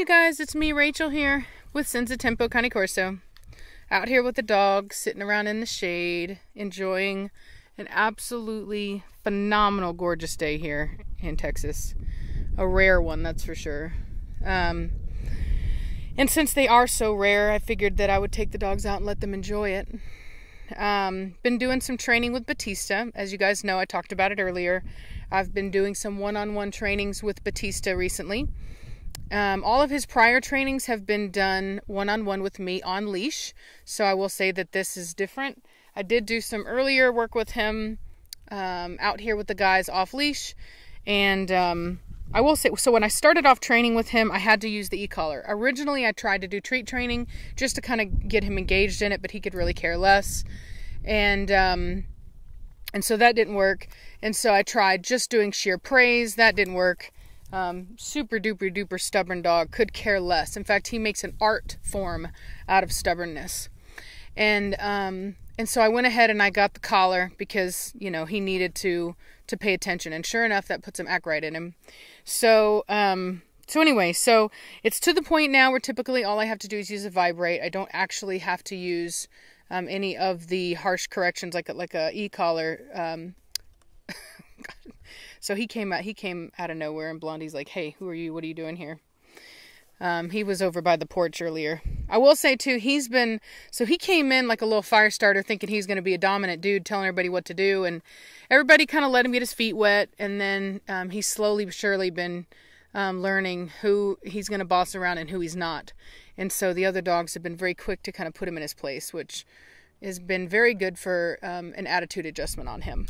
you guys, it's me, Rachel, here with Senza Tempo Cane Corso. Out here with the dog, sitting around in the shade, enjoying an absolutely phenomenal, gorgeous day here in Texas. A rare one, that's for sure. And since they are so rare, I figured that I would take the dogs out and let them enjoy it. Been doing some training with Battista. As you guys know, I talked about it earlier. I've been doing some one-on-one trainings with Battista recently. All of his prior trainings have been done one-on-one with me on leash, so I will say that this is different. I did do some earlier work with him out here with the guys off leash, and I will say, so when I started off training with him, I had to use the e-collar. Originally, I tried to do treat training just to kind of get him engaged in it, but he could really care less, and so that didn't work. And so I tried just doing sheer praise. That didn't work. Super duper duper stubborn dog, could care less. In fact, he makes an art form out of stubbornness. And so I went ahead and I got the collar because, you know, he needed to pay attention. And sure enough, that puts some act right in him. So anyway, so it's to the point now where typically all I have to do is use a vibrate. I don't actually have to use any of the harsh corrections like a e-collar. So he came out of nowhere, and Blondie's like, "Hey, who are you? What are you doing here?" He was over by the porch earlier. I will say too, he came in like a little fire starter, thinking he's going to be a dominant dude, telling everybody what to do, and everybody kind of let him get his feet wet. And then he's slowly but surely been learning who he's going to boss around and who he's not. And so the other dogs have been very quick to kind of put him in his place, which has been very good for an attitude adjustment on him.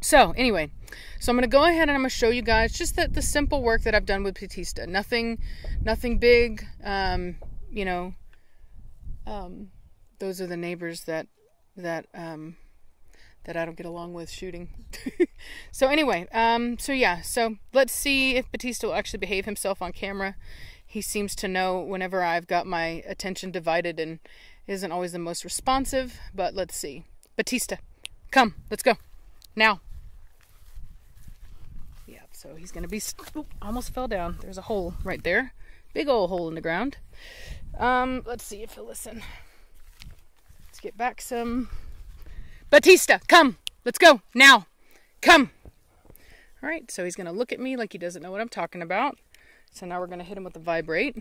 So anyway, so I'm going to go ahead and I'm going to show you guys just the simple work that I've done with Battista. Nothing big. You know, those are the neighbors that I don't get along with shooting. So anyway, so yeah, so let's see if Battista will actually behave himself on camera. He seems to know whenever I've got my attention divided and isn't always the most responsive, but let's see. Battista, come, let's go. Now. Yeah, so he's going to be... almost fell down. There's a hole right there. Big old hole in the ground. Let's see if he'll listen. Let's get back some... Battista, come! Let's go! Now! Come! Alright, so he's going to look at me like he doesn't know what I'm talking about. So now we're going to hit him with the vibrate.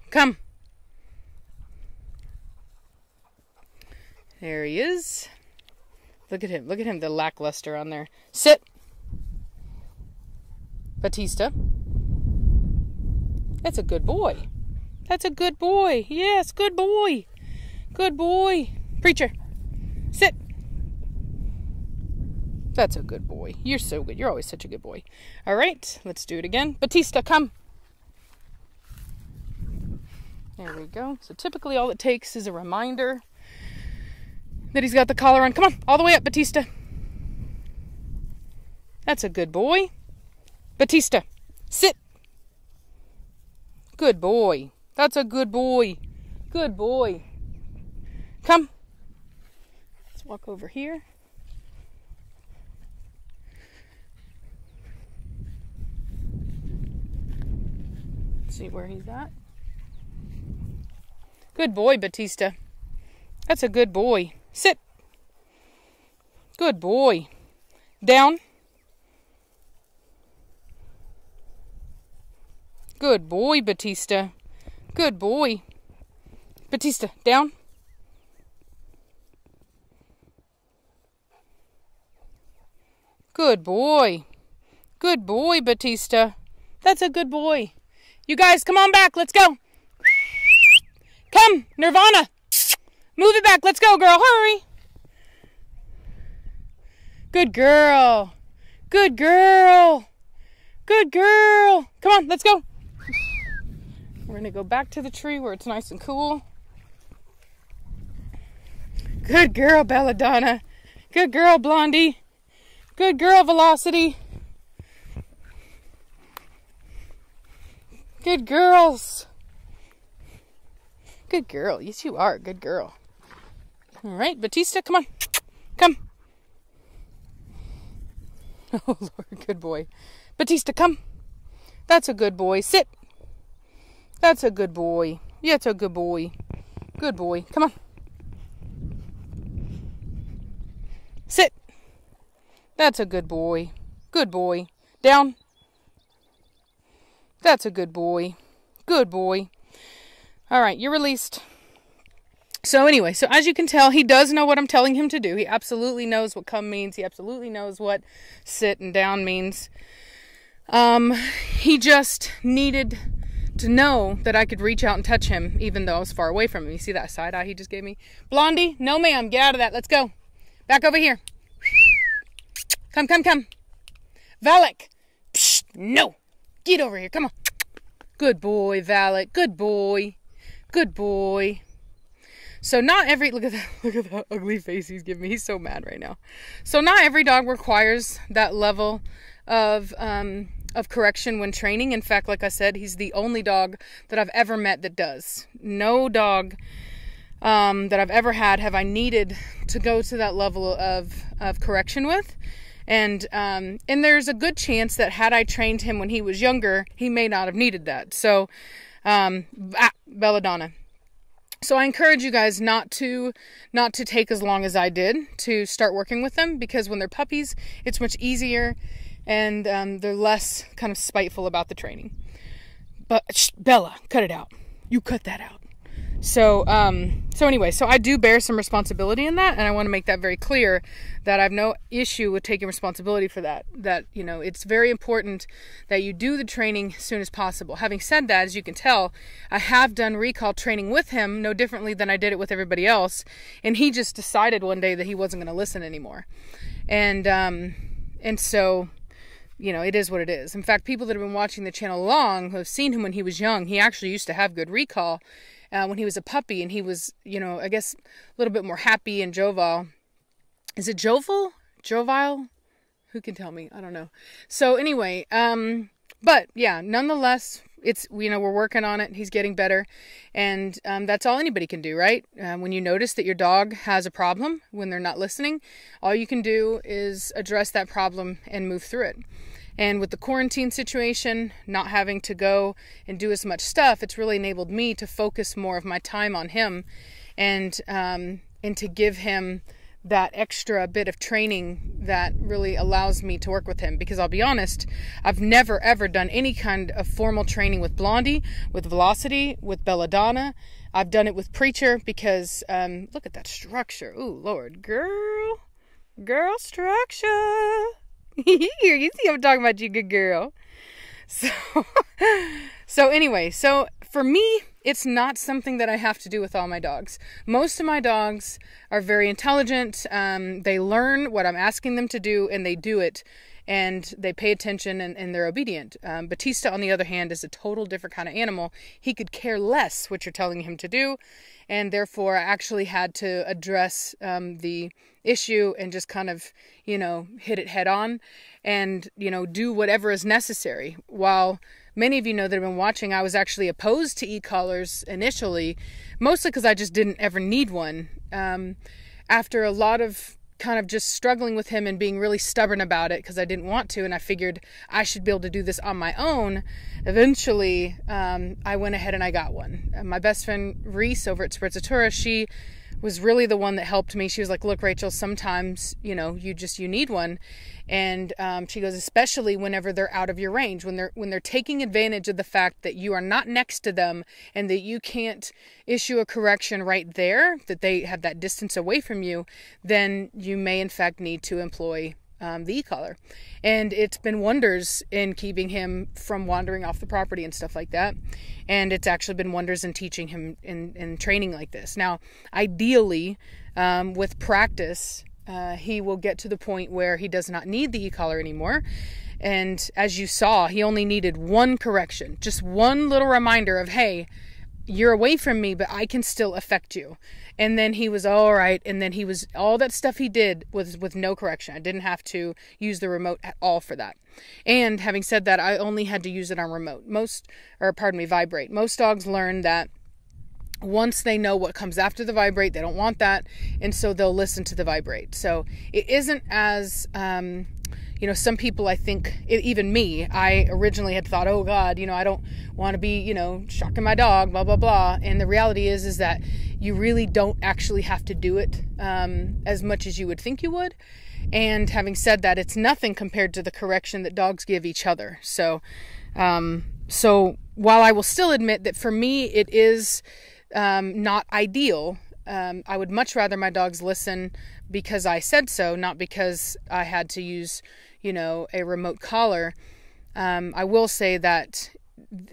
Come! There he is. Look at him. Look at him, the lackluster on there. Sit! Battista. That's a good boy. That's a good boy. Yes, good boy. Good boy. Preacher. Sit. That's a good boy. You're so good. You're always such a good boy. All right, let's do it again. Battista, come. There we go. So typically all it takes is a reminder that he's got the collar on. Come on, all the way up, Battista. That's a good boy. Battista, sit. Good boy. That's a good boy. Good boy. Come. Let's walk over here. Let's see where he's at. Good boy, Battista. That's a good boy. Sit. Good boy. Down. Good boy, Battista. Good boy. Battista, down. Good boy. Good boy, Battista. That's a good boy. You guys, come on back. Let's go. Come, Nirvana. Move it back. Let's go, girl. Hurry. Good girl. Good girl. Good girl. Come on, let's go. We're going to go back to the tree where it's nice and cool. Good girl, Belladonna. Good girl, Blondie. Good girl, Velocity. Good girls. Good girl. Yes, you are. Good girl. All right, Battista, come on. Come. Oh, Lord, good boy. Battista, come. That's a good boy. Sit. That's a good boy. Yeah, it's a good boy. Good boy. Come on. Sit. That's a good boy. Good boy. Down. That's a good boy. Good boy. All right, you're released. So anyway, so as you can tell, he does know what I'm telling him to do. He absolutely knows what come means. He absolutely knows what sit and down means. He just needed to know that I could reach out and touch him, even though I was far away from him. You see that side eye he just gave me? Blondie, no ma'am, get out of that. Let's go. Back over here. Come, come, come. Valak. Psh, no. Get over here. Come on. Good boy, Valak. Good boy. Good boy. So not every, look at that ugly face he's giving me. He's so mad right now. So not every dog requires that level of correction when training. In fact, like I said, he's the only dog that I've ever met that does. No dog that I've ever had have I needed to go to that level of correction with. And there's a good chance that had I trained him when he was younger, he may not have needed that. So, Belladonna. So I encourage you guys not to take as long as I did to start working with them, because when they're puppies, it's much easier and they're less kind of spiteful about the training. But Bella, cut it out. You cut that out. So anyway, so I do bear some responsibility in that, and I want to make that very clear that I have no issue with taking responsibility for that. That, you know, it's very important that you do the training as soon as possible. Having said that, as you can tell, I have done recall training with him no differently than I did it with everybody else, and he just decided one day that he wasn't going to listen anymore. And so, you know, it is what it is. In fact, people that have been watching the channel long who have seen him when he was young, he actually used to have good recall when he was a puppy, and he was, you know, I guess a little bit more happy and jovial. Is it jovial? Jovial? Who can tell me? I don't know. So anyway, but yeah, nonetheless, it's, you know, we're working on it. He's getting better, and that's all anybody can do, right? When you notice that your dog has a problem, when they're not listening, all you can do is address that problem and move through it. And with the quarantine situation, not having to go and do as much stuff, it's really enabled me to focus more of my time on him, and to give him that extra bit of training that really allows me to work with him. Because I'll be honest, I've never ever done any kind of formal training with Blondie, with Velocity, with Belladonna. I've done it with Preacher because look at that structure. Ooh, Lord, girl structure. Here, you see I'm talking about you, good girl. So anyway, so for me, it's not something that I have to do with all my dogs. Most of my dogs are very intelligent. They learn what I'm asking them to do, and they do it, and they pay attention, and they're obedient. Battista, on the other hand, is a total different kind of animal. He could care less what you're telling him to do, and therefore I actually had to address the issue and just kind of, you know, hit it head on and, you know, do whatever is necessary. While many of you know that have been watching, I was actually opposed to e-collars initially, mostly because I just didn't ever need one. After a lot of kind of just struggling with him and being really stubborn about it because I didn't want to, and I figured I should be able to do this on my own, eventually I went ahead and I got one. My best friend Reese over at Sprezzatura, she was really the one that helped me. She was like, look, Rachel, sometimes, you know, you need one. And she goes, especially whenever they're out of your range, when they're taking advantage of the fact that you are not next to them and that you can't issue a correction right there, that they have that distance away from you, then you may in fact need to employ the e-collar. And it's been wonders in keeping him from wandering off the property and stuff like that. And it's actually been wonders in teaching him in training like this. Now, ideally, with practice, he will get to the point where he does not need the e-collar anymore. And as you saw, he only needed one correction, just one little reminder of, hey, you're away from me, but I can still affect you. And then he was all right. And then he was, all that stuff he did was with no correction. I didn't have to use the remote at all for that. And having said that, I only had to use it on remote. Vibrate. Most dogs learn that once they know what comes after the vibrate, they don't want that. And so they'll listen to the vibrate. So it isn't as, you know, some people, I think, even me, I originally had thought, oh God, you know, I don't want to be, you know, shocking my dog, blah, blah, blah. And the reality is that you really don't actually have to do it as much as you would think you would. And having said that, it's nothing compared to the correction that dogs give each other. So while I will still admit that for me, it is not ideal, I would much rather my dogs listen because I said so, not because I had to use, you know, a remote collar. I will say that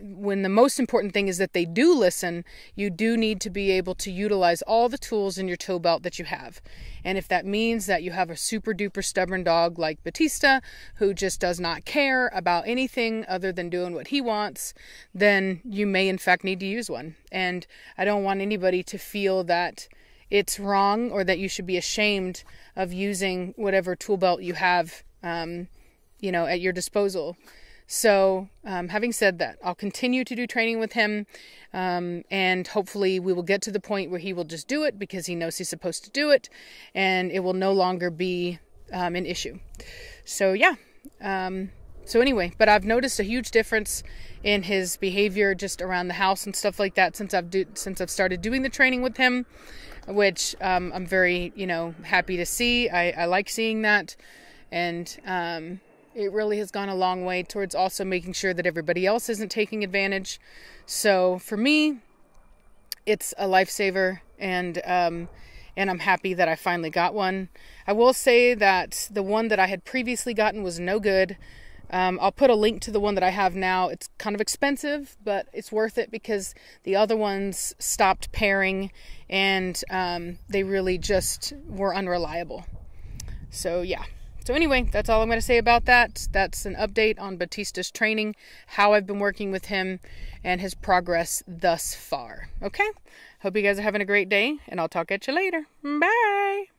when the most important thing is that they do listen, you do need to be able to utilize all the tools in your tow belt that you have. And if that means that you have a super duper stubborn dog like Battista, who just does not care about anything other than doing what he wants, then you may in fact need to use one. And I don't want anybody to feel that it's wrong or that you should be ashamed of using whatever tool belt you have, you know, at your disposal. So having said that, I'll continue to do training with him, and hopefully we will get to the point where he will just do it because he knows he's supposed to do it, and it will no longer be an issue. So yeah, so anyway, but I've noticed a huge difference in his behavior just around the house and stuff like that since I've started doing the training with him, which I'm very, you know, happy to see. I like seeing that, and it really has gone a long way towards also making sure that everybody else isn't taking advantage. So for me, it's a lifesaver, and I'm happy that I finally got one. I will say that the one that I had previously gotten was no good. I'll put a link to the one that I have now. It's kind of expensive, but it's worth it because the other ones stopped pairing, and they really just were unreliable. So yeah. So anyway, that's all I'm going to say about that. That's an update on Battista's training, how I've been working with him, and his progress thus far. Okay? Hope you guys are having a great day, and I'll talk at you later. Bye!